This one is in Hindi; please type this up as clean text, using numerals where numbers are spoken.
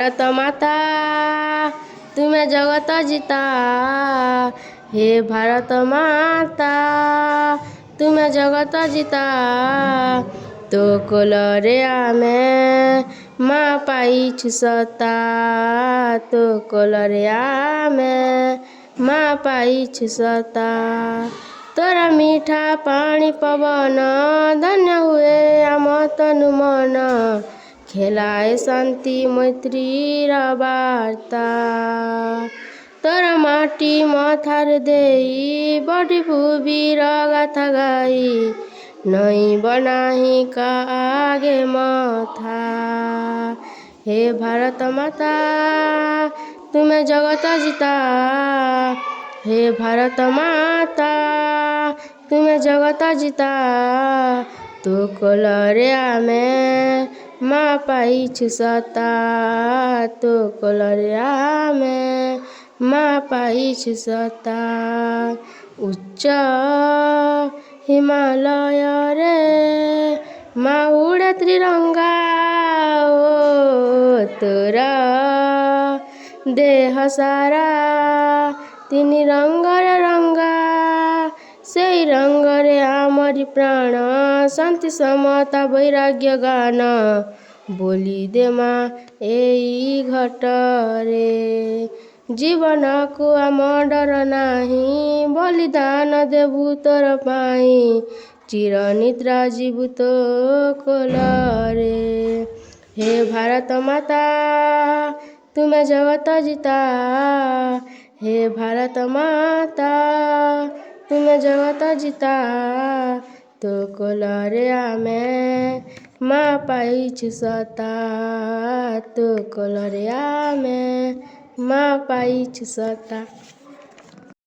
भारत माता तुमे जगत जिता, हे भारत माता तुमे जगत जिता। तो कोलरे आमे माँ पाइछु सत्ता, तो कोलरे आमे माँ पाइछु सत्ता। तोरा मीठा पानी पवन धन्य हुए आम तनु मन, खेलाए शान्ति मैत्री र वार्ता। तोरा माटी मथार देई बढी भुवी र गाथा गाई, नहीं बनाही का आगे मथा। हे भारत माता तुमे जगत जिता, हे भारत माता तुमे जगत जिता। तो कोलरे आमे माँ पाइछु सत्ता, तो कोलरे आमे माँ पाइछु सत्ता। उच्च हिमालय रे माँ उडे त्रिरंगा, ओ तोरा देह सारा तिनी रंगरे रंगा। सेई रंगरे आमरी प्राण शान्ति समता वैराग्य गान, बोली दे माँ एई घटरे। जीवन को आम डर नाही, बलिदान देबु तोर पाई, चिर निद्रा जीवु तो कोलरे। हे भारत माता तुमे जगत जिता, हे भारत माता तुमे जगत जिता। तो कोलरे आमे माँ पाइछु सत्ता, तो कोलरे आमे माँ पाइछु सत्ता।